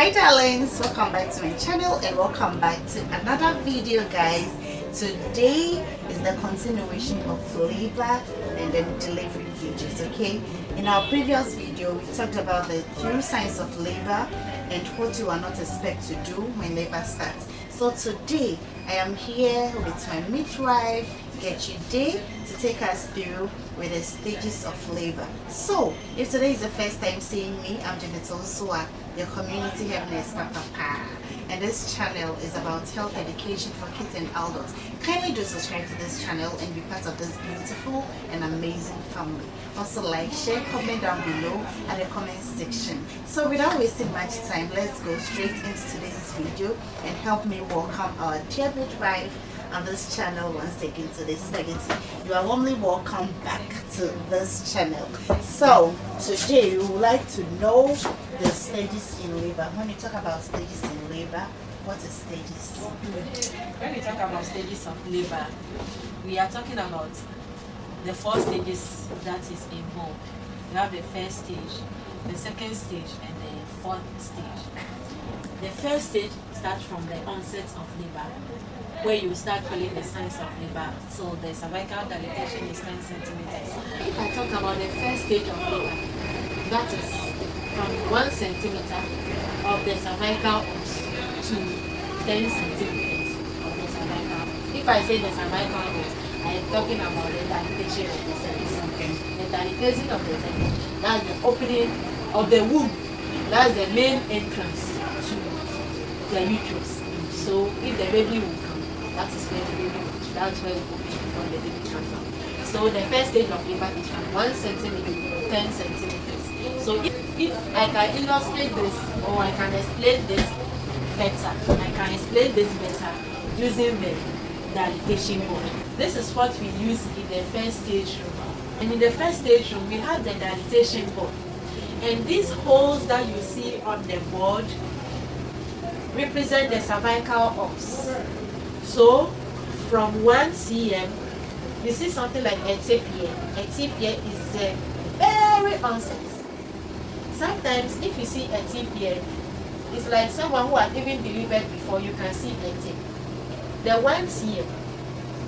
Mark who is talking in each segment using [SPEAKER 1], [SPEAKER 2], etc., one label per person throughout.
[SPEAKER 1] Hi darlings, welcome back to my channel and welcome back to another video, guys. Today is the continuation of labor and then delivery videos. Okay, in our previous video we talked about the 3 signs of labor and what you are not expected to do when labor starts. So today I am here with my midwife Day to take us through with the stages of labor. So if today is the first time seeing me, I'm Owusua, your community happiness papa, and this channel is about health education for kids and adults. Kindly do subscribe to this channel and be part of this beautiful and amazing family. Also like, share, comment down below at the comment section. So without wasting much time, let's go straight into today's video and help me welcome our dear midwife on this channel once again to this legacy. You are warmly welcome back to this channel. So today we would like to know the stages in labor. When you talk about stages in labor, what is stages?
[SPEAKER 2] When we talk about stages of labor, we are talking about the 4 stages that is involved. You have the first stage, the second stage, and the 4th stage. The first stage starts from the onset of labor, where you start feeling the signs of labor. So the cervical dilatation is 10 centimeters. If I talk about the first stage of labor, that is from 1 centimeter of the cervical os to 10 centimeters of the cervical. If I say the cervical os, I am talking about the dilatation of the cervix. Okay. The dilatation of the cervix, that's the opening of the womb. That's the main entrance to the uterus. So if the baby will come, that is where the baby, that's where it will be before the baby comes out. So the first stage of labor is from 1 centimeter to 10 centimeters. So if I can illustrate this, or I can explain this better, using the dilatation board. This is what we use in the first stage room. And in the first stage room, we have the dilatation board. And these holes that you see on the board represent the cervical os. So from 1 cm, you see something like a tip here. A tip here is the very onset. Sometimes if you see a tip here, it's like someone who had even delivered before, you can see a tip. The 1 cm,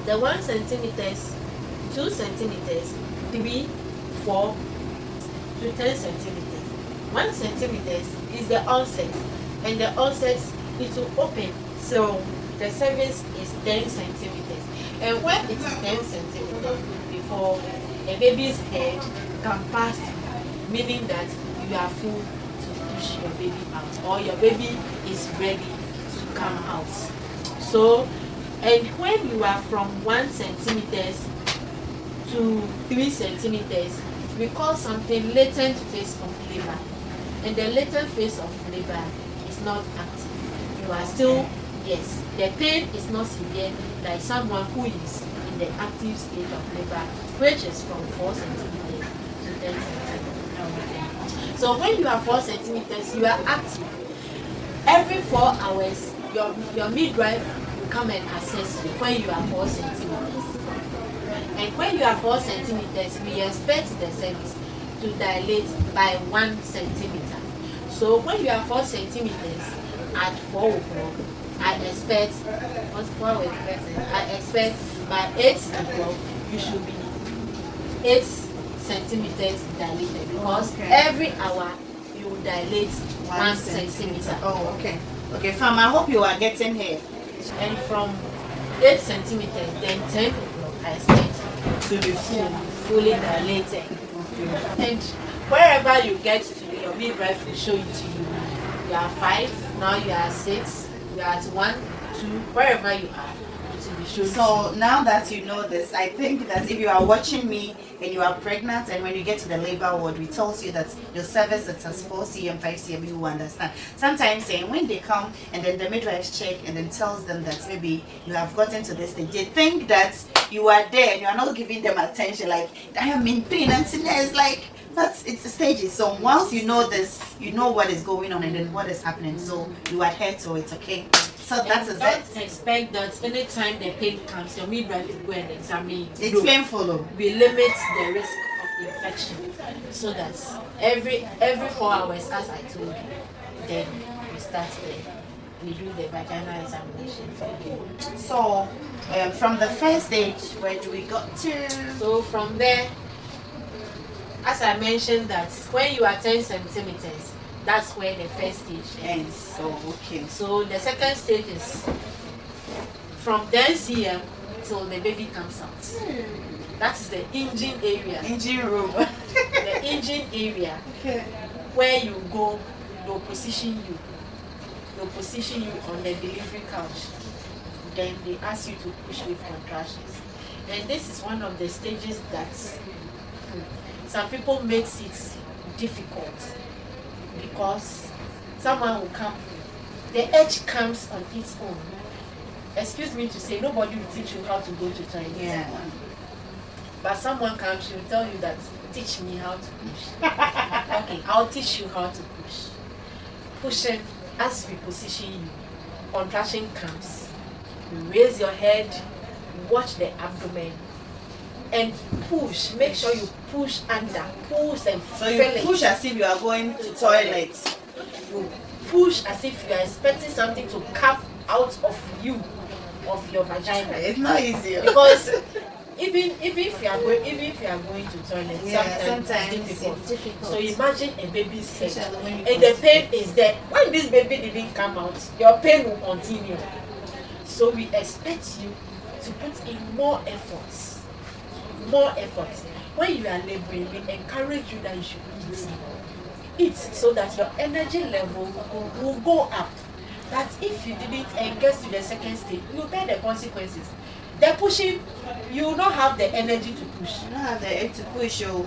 [SPEAKER 2] the 1 centimeters, 2 centimeters, 3, 4 to 10 centimeters. 1 centimeters is the onset, and the onset it will open. So the cervix is 10 centimeters, and when it is 10 centimeters, before a baby's head can pass, meaning that you are full to push your baby out, or your baby is ready to come out. So, and when you are from 1 centimeters to 3 centimeters, we call something latent phase of labor, and the latent phase of labor is not active. You are still, yes, the pain is not severe like someone who is in the active state of labor, which is from 4 centimeters to 10 centimeters. So when you are 4 centimeters, you are active. Every 4 hours, your midwife will come and assess you when you are 4 centimeters. And when you are 4 centimeters, we expect the cervix to dilate by 1 centimeter. So when you are 4 centimeters at 4 o'clock, I expect by 8 o'clock you should be 8 centimeters dilated, because every hour you will dilate 1 centimeter.
[SPEAKER 1] Oh, okay. Okay, fam, I hope you are getting here.
[SPEAKER 2] And from 8 centimeters, then 10 o'clock, I expect to be fully dilated. And wherever you get to, your midwife will show it to you. You are 5, now you are 6, you are at 1, 2, wherever you are, it will be shown.
[SPEAKER 1] So now that you know this, I think that if you are watching me and you are pregnant, and when you get to the labor ward, we told you that your cervix is at 4 cm, 5 cm, you will understand. Sometimes when they come and then the midwife check and then tells them that maybe you have gotten to this stage, they think that you are there and you are not giving them attention, like I am in pain, and it's like it's the stages. So once you know this, you know what is going on and then what is happening, so you adhere to it. Okay, so that is it.
[SPEAKER 2] Don't expect that anytime the pain comes, your midwife will go and examine you.
[SPEAKER 1] It's painful.
[SPEAKER 2] We limit the risk of infection, so that every 4 hours, as I told you, then we start there. We do the vaginal examination for you.
[SPEAKER 1] So, from the first stage, where do we got to?
[SPEAKER 2] So from there, as I mentioned that when you are 10 centimeters, that's where the first stage ends.
[SPEAKER 1] So, okay.
[SPEAKER 2] So the second stage is from 10 cm till the baby comes out. That is the engine area.
[SPEAKER 1] Engine room.
[SPEAKER 2] The engine area.
[SPEAKER 1] Okay.
[SPEAKER 2] Where you go, they'll position you. They'll position you on the delivery couch. Then they ask you to push with contractions. And this is one of the stages that some people makes it difficult because someone will come, the edge comes on its own. Excuse me to say, nobody will teach you how to go to toilet.
[SPEAKER 1] Yeah.
[SPEAKER 2] But someone comes, she will tell you that, teach me how to push. Okay, I'll teach you how to push. Pushing, as we position you, contraction comes. You raise your head, watch the abdomen, and push. Make sure you push under, push and
[SPEAKER 1] So you push as if you are going to toilet.
[SPEAKER 2] You push as if you are expecting something to come out of you, of your vagina.
[SPEAKER 1] It's not easy.
[SPEAKER 2] Because even if you are going to toilet,
[SPEAKER 1] sometimes
[SPEAKER 2] it's difficult.
[SPEAKER 1] it's difficult.
[SPEAKER 2] So imagine a baby's head,
[SPEAKER 1] Especially when you
[SPEAKER 2] and the pain is there. When this baby didn't come out, your pain will continue. So we expect you to put in more efforts. More efforts. When you are laboring, we encourage you that you should eat so that your energy level will go up. That if you didn't and get to the second stage, you bear the consequences. The pushing, you will not have the energy to push.
[SPEAKER 1] You don't have the edge to push you.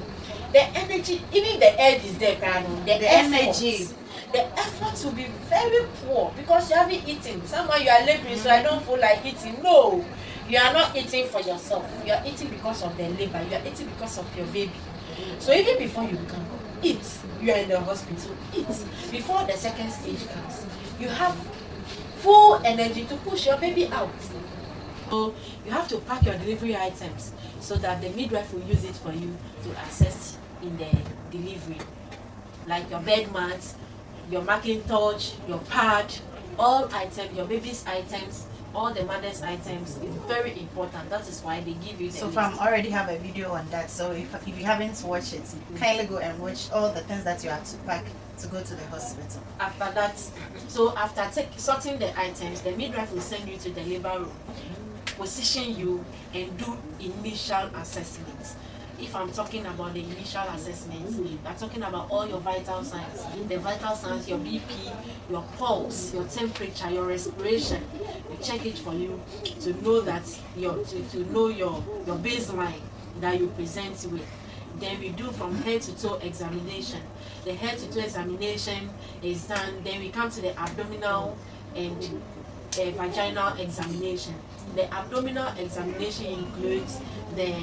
[SPEAKER 2] The energy, even the edge is there, the
[SPEAKER 1] energy.
[SPEAKER 2] The effort will be very poor because you haven't eaten. Someone you are laboring, so I don't feel like eating. No, you are not eating for yourself. You are eating because of the labor. You are eating because of your baby. So even before you come, eat. You are in the hospital, eat. Before the second stage comes, you have full energy to push your baby out. So you have to pack your delivery items so that the midwife will use it for you to assist in the delivery, like your bed mat, your Macintosh, your pad, all items, your baby's items, all the mother's items is very important. That is why they give you the
[SPEAKER 1] So
[SPEAKER 2] list.
[SPEAKER 1] fam, already have a video on that. So if you haven't watched it, kindly go and watch all the things that you have to pack to go to the hospital.
[SPEAKER 2] After that, so after sorting the items, the midwife will send you to the labor room, position you, and do initial assessments. If I'm talking about the initial assessments, I'm talking about all your vital signs. The vital signs, your BP, your pulse, your temperature, your respiration. We check it for you to know that to know your baseline that you present with. Then we do from head to toe examination. The head to toe examination is done. Then we come to the abdominal and vaginal examination. The abdominal examination includes the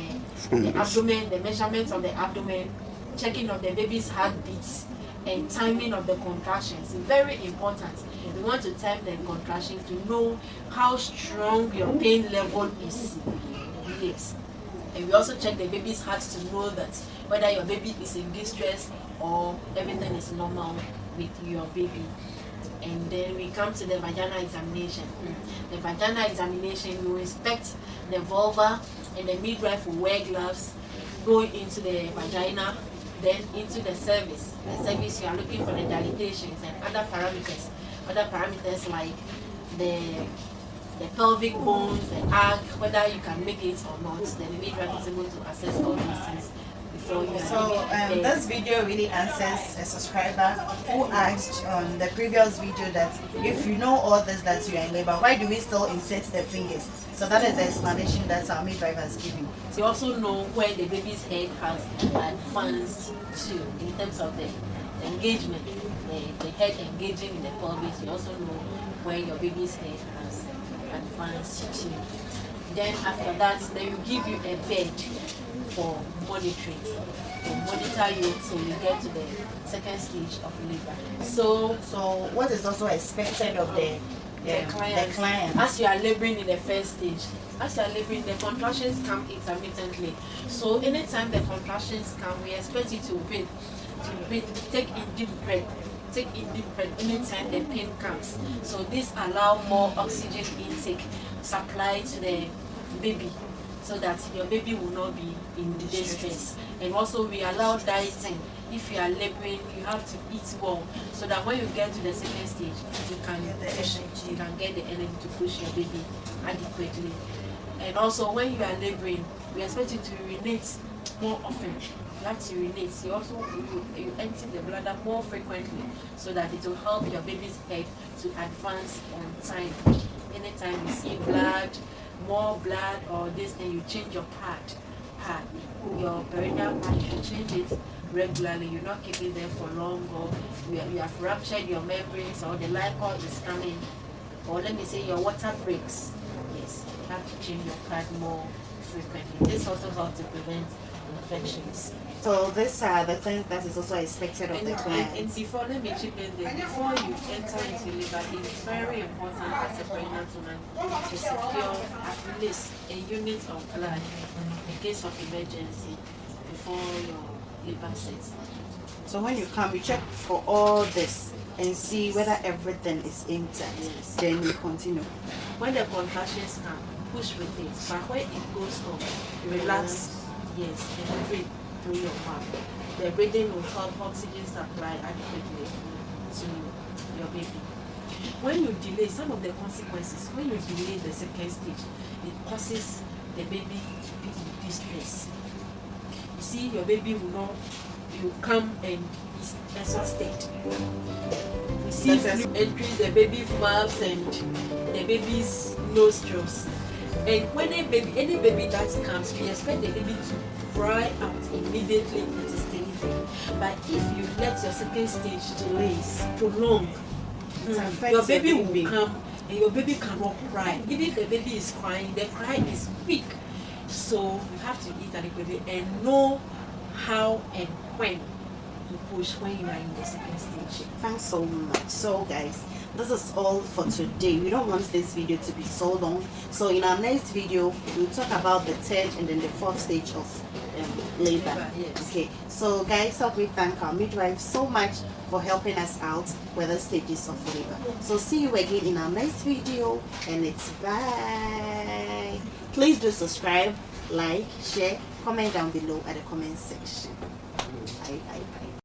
[SPEAKER 2] abdomen, the measurements of the abdomen, checking of the baby's heartbeats, and timing of the contractions. Very important. We want to time the contractions to know how strong your pain level is. Yes. And we also check the baby's heart to know that whether your baby is in distress or everything is normal with your baby. And then we come to the vaginal examination. The vaginal examination, we will inspect the vulva, and the midwife will wear gloves, go into the vagina, then into the cervix. The cervix, you are looking for the dilatations and other parameters. Other parameters like the pelvic bones, the arc, whether you can make it or not. Then the midwife is able to assess all these things. So
[SPEAKER 1] this video really answers a subscriber who asked on the previous video that if you know all this that you are in labor, why do we still insert the fingers? So that is the explanation that our midwife has given.
[SPEAKER 2] You also know where the baby's head has advanced to in terms of the engagement, the head engaging in the pelvis. You also know where your baby's head has advanced to. Then after that, they will give you a bed for monitoring, to monitor you till you get to the second stage of labor. So
[SPEAKER 1] what is also expected of the client?
[SPEAKER 2] As you are laboring in the first stage, as you are laboring, the contractions come intermittently. So anytime the contractions come, we expect you to breathe, take in deep breath take ibuprofen anytime the pain comes. So this allow more oxygen intake supply to the baby, so that your baby will not be in distress. And also we allow dieting. If you are laboring, you have to eat well, so that when you get to the second stage, you can get the energy to push your baby adequately. And also when you are laboring, we expect you to urinate more often. You have to urinate. You empty the bladder more frequently, so that it will help your baby's head to advance on time. Anytime you see blood, more blood or this, then you change your pad. Your perineal pad, you should change it regularly. You're not keeping them for long, or you have ruptured your membranes, or the liquor is coming, or let me say your water breaks. Yes, you have to change your pad more frequently. This also helps to prevent infections.
[SPEAKER 1] So these are the things that is also expected of the client.
[SPEAKER 2] And before, let me chip in there, before you enter into labor, it is very important as a pregnant woman to secure at least a unit of blood in case of emergency before your labor sets.
[SPEAKER 1] So when you come, you check for all this and see whether everything is intact.
[SPEAKER 2] Yes.
[SPEAKER 1] Then you continue.
[SPEAKER 2] When the contractions come, push with it. But when it goes off, relax. Yes, and breathe through your mouth. The breathing will help oxygen supply adequately to your baby. When you delay, some of the consequences, when you delay the second stage, it causes the baby to be in distress. You see, your baby will not, you come and is exhausted. You see, increase the baby flaps and the baby's nostrils. And when any baby that comes, we expect the baby to cry out immediately it is delivering. But if you let your second stage delays prolong, your baby will come and your baby cannot cry. Even if the baby is crying, the cry is weak. So you have to eat adequately and know how and when to push when you are in the second stage.
[SPEAKER 1] Thanks so much. So guys, this is all for today. We don't want this video to be so long, so in our next video we'll talk about the third and then the fourth stage of labor.
[SPEAKER 2] Yes.
[SPEAKER 1] Okay, so guys, help me thank our midwife so much for helping us out with the stages of labor. So see you again in our next video, and it's bye. Please do subscribe, like, share, comment down below at the comment section. Bye.